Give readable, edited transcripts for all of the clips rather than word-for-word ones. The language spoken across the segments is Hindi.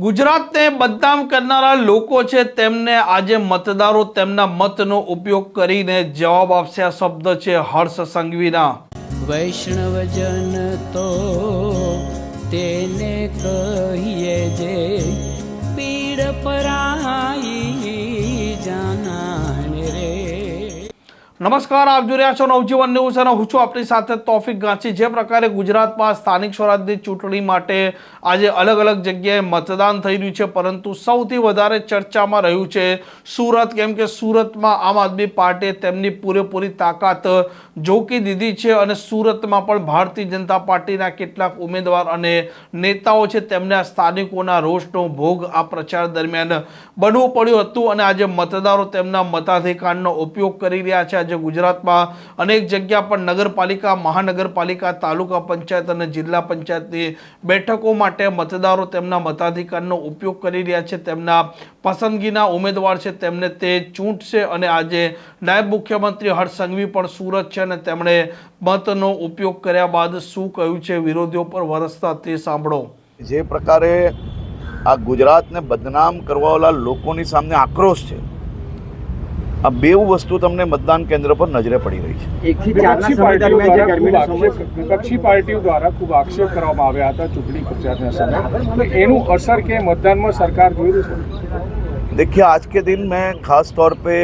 ગુજરાતને બદનામ કરનારા લોકો છે તેમને આજે મતદારો તેમના મતનો ઉપયોગ કરીને જવાબ આપશે. આ શબ્દ છે હર્ષ સંઘવીના. વૈષ્ણવજન તો તેને કહીએ જે પીડ પરાઈ જાનાને રે. નમસ્કાર, આપ જોઈ રહ્યા છો નવજીવન ન્યૂઝ અને હું છું આપણી સાથે તોફિક ગાંચી. જે પ્રકારે ગુજરાતમાં સ્થાનિક સ્વરાજની ચૂંટણી માટે આજે અલગ અલગ જગ્યાએ મતદાન થઈ રહ્યું છે, પરંતુ સૌથી વધારે ચર્ચામાં રહ્યું છે સુરત. કેમ કે સુરતમાં આમ આદમી પાર્ટીએ તેમની પૂરેપૂરી તાકાત ઝોકી દીધી છે અને સુરતમાં પણ ભારતીય જનતા પાર્ટીના કેટલાક ઉમેદવાર અને નેતાઓ છે તેમને આ સ્થાનિકોના રોષનો ભોગ આ પ્રચાર દરમિયાન બનવું પડ્યું હતું અને આજે મતદારો તેમના મતાધિકારનો ઉપયોગ કરી રહ્યા છે. આજે ગુજરાતમાં અનેક જગ્યા પર નગરપાલિકા, મહાનગરપાલિકા, તાલુકા પંચાયત અને જિલ્લા પંચાયતની બેઠકો માટે મતદારો તેમના મતાધિકારનો ઉપયોગ કરી રહ્યા છે. તેમના પસંદગીના ઉમેદવાર છે તેમને તે ચૂંટશે અને આજે નાયબ મુખ્યમંત્રી હર્ષ સંઘવી પણ સુરત છે અને તેમણે મતનો ઉપયોગ કર્યા બાદ શું કહ્યું છે વિરોધીઓ પર વરસતા તે સાંભળો. જે પ્રકારે આ ગુજરાતને બદનામ કરવાવાળા લોકોની સામે આક્રોશ છે, આ બે વસ્તુ તમને મતદાન કેન્દ્ર પર નજરે પડી રહી છે. વિપક્ષી પાર્ટીઓ દ્વારા ખૂબ આક્ષેપ કરવામાં આવ્યા હતા ચૂંટણી પ્રચારના સમયે, તો એનું અસર કે मतदान सरकार જોઈ રહી છે. देखिए, आज के दिन मैं खास तौर पे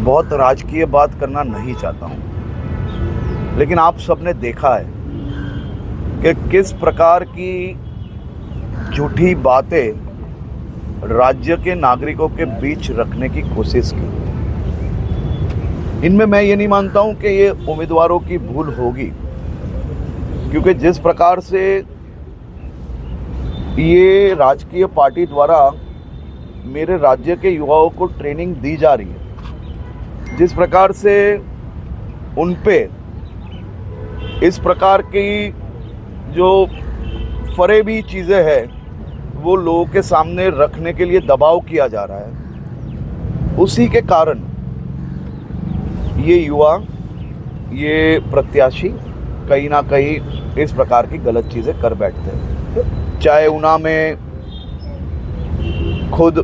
बहुत राजकीय बात करना नहीं चाहता हूँ, लेकिन आप सबने देखा है कि किस प्रकार की झूठी बातें राज्य के नागरिकों के बीच रखने की कोशिश की. इनमें मैं ये नहीं मानता हूँ कि ये उम्मीदवारों की भूल होगी, क्योंकि जिस प्रकार से ये राजकीय पार्टी द्वारा मेरे राज्य के युवाओं को ट्रेनिंग दी जा रही है, जिस प्रकार से उन पे इस प्रकार की जो फरेबी चीज़ें हैं वो लोगों के सामने रखने के लिए दबाव किया जा रहा है, उसी के कारण ये युवा, ये प्रत्याशी कहीं ना कहीं इस प्रकार की गलत चीज़ें कर बैठते हैं. चाहे ऊना में खुद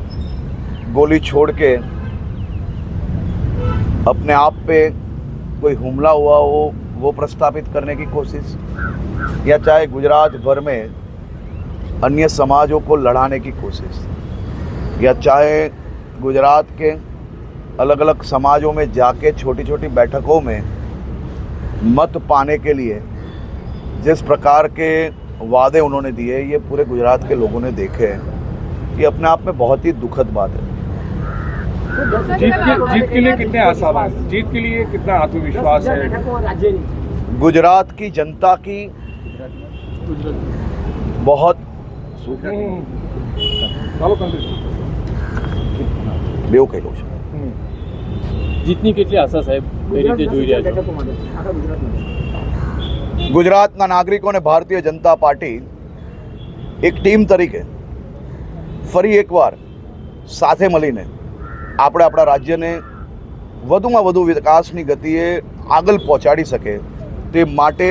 गोली छोड़ के अपने आप पे कोई हमला हुआ हो वो प्रस्तावित करने की कोशिश, या चाहे गुजरात भर में अन्य समाजों को लड़ाने की कोशिश, या चाहे गुजरात के अलग अलग समाजों में जाके छोटी छोटी बैठकों में मत पाने के लिए जिस प्रकार के वादे उन्होंने दिए, ये पूरे गुजरात के लोगों ने देखे हैं. ये अपने आप में बहुत ही दुखद बात है. जीत के लिए कितने आशावान, जीत के लिए कितना आत्मविश्वास है? गुजरात की जनता की बहुत બેવું કહેલું છે. જીતની કેટલી આશા સાહેબ, કઈ રીતે જોઈ રહ્યા છો? ગુજરાતના નાગરિકોને ભારતીય જનતા પાર્ટી એક ટીમ તરીકે ફરી એકવાર સાથે મળીને આપણે આપણા રાજ્યને વધુમાં વધુ વિકાસની ગતિએ આગળ પહોંચાડી શકે તે માટે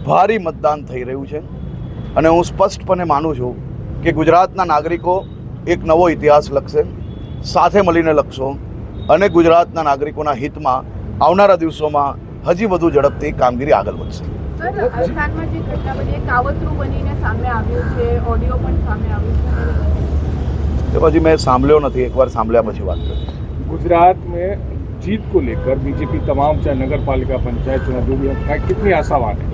ભારે મતદાન થઈ રહ્યું છે અને હું સ્પષ્ટપણે માનું છું કે ગુજરાતના નાગરિકો એક નવો ઇતિહાસ લખશે, સાથે મળીને લખશો અને ગુજરાતના નાગરિકોના હિતમાં આવનારા દિવસોમાં હજી વધુ ઝડપથી કામગીરી આગળ વધશે. સર, અલથાણમાં જે ઘટના બની કાવતરું બનીને સામે આવ્યું છે, ઓડિયો પણ સામે આવ્યું છે, તો પછી મેં સાંભળ્યો નથી, એકવાર સાંભળ્યા પછી વાત કરીશ. गुजरात में जीत को लेकर बीजेपी तमाम चाहे नगर पालिका पंचायत चुनाव जो भी है, कितनी आशावान है?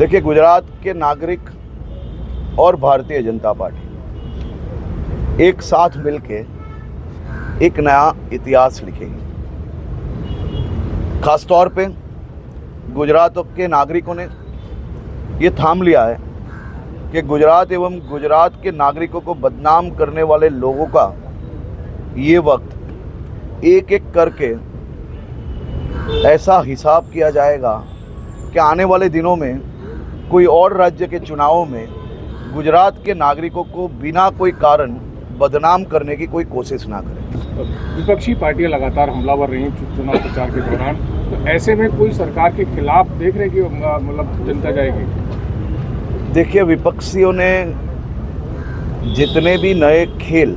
देखिए, गुजरात के नागरिक और भारतीय जनता पार्टी एक साथ मिलके एक नया इतिहास लिखेगी. खास तौर पे गुजरात के नागरिकों ने ये थाम लिया है कि गुजरात एवं गुजरात के नागरिकों को बदनाम करने वाले लोगों का ये वक्त एक एक करके ऐसा हिसाब किया जाएगा कि आने वाले दिनों में कोई और राज्य के चुनावों में गुजरात के नागरिकों को बिना कोई कारण बदनाम करने की कोई कोशिश ना करें. विपक्षी पार्टियां लगातार हमलावर रही चुनाव प्रचार के दौरान, तो ऐसे में कोई सरकार के खिलाफ देख रहे कि मतलब जनता जाएगी? देखिए, विपक्षियों ने जितने भी नए खेल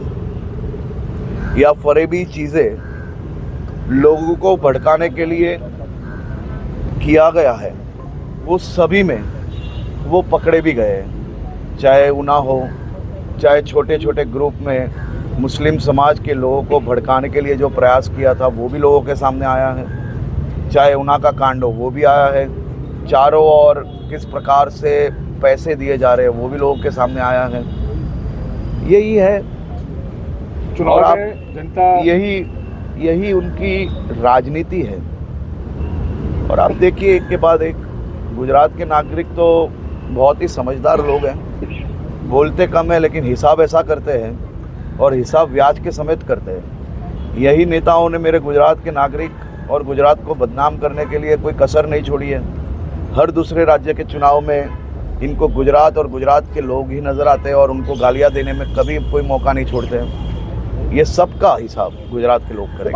या फरेबी चीज़ें लोगों को भड़काने के लिए किया गया है, वो सभी में वो पकड़े भी गए हैं। चाहे उना हो, चाहे छोटे छोटे ग्रुप में मुस्लिम समाज के लोगों को भड़काने के लिए जो प्रयास किया था वो भी लोगों के सामने आया है। चाहे उना का कांड हो वो भी आया है। चारों ओर किस प्रकार से पैसे दिए जा रहे हैं वो भी लोगों के सामने आया है। यही है और चुनाव आप में जनता यही उनकी राजनीति है। और आप देखिए, एक के बाद एक गुजरात के नागरिक तो बहुत ही समझदार लोग हैं, बोलते कम है लेकिन हिसाब ऐसा करते हैं और हिसाब ब्याज के समेत करते हैं। यही नेताओं ने मेरे गुजरात के नागरिक और गुजरात को बदनाम करने के लिए कोई कसर नहीं छोड़ी है। हर दूसरे राज्य के चुनाव में इनको गुजरात और गुजरात के लोग ही नज़र आते हैं और उनको गालियाँ देने में कभी कोई मौका नहीं छोड़ते हैं। ये सबका हिसाब गुजरात के लोग करेंगे।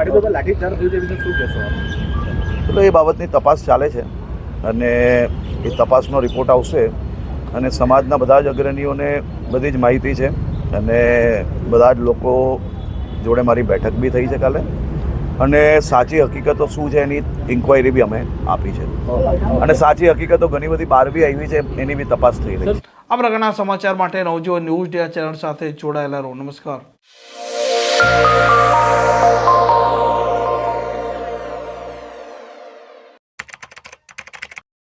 તો એ બાબતની તપાસ ચાલે છે અને એ તપાસનો રિપોર્ટ આવશે અને સમાજના બધા જ અગ્રણીઓને બધી જ માહિતી છે અને બધા જ લોકો જોડે મારી બેઠક બી થઈ છે કાલે અને સાચી હકીકતો શું છે એની ઇન્ક્વાયરી બી અમે આપી છે અને સાચી હકીકતો ઘણી બધી બહાર બી આવી છે, એની બી તપાસ થઈ રહી છે। આ પ્રકારના સમાચાર માટે નવજીવન ન્યૂઝ ડે ચેનલ સાથે જોડાયેલા રહો। નમસ્કાર।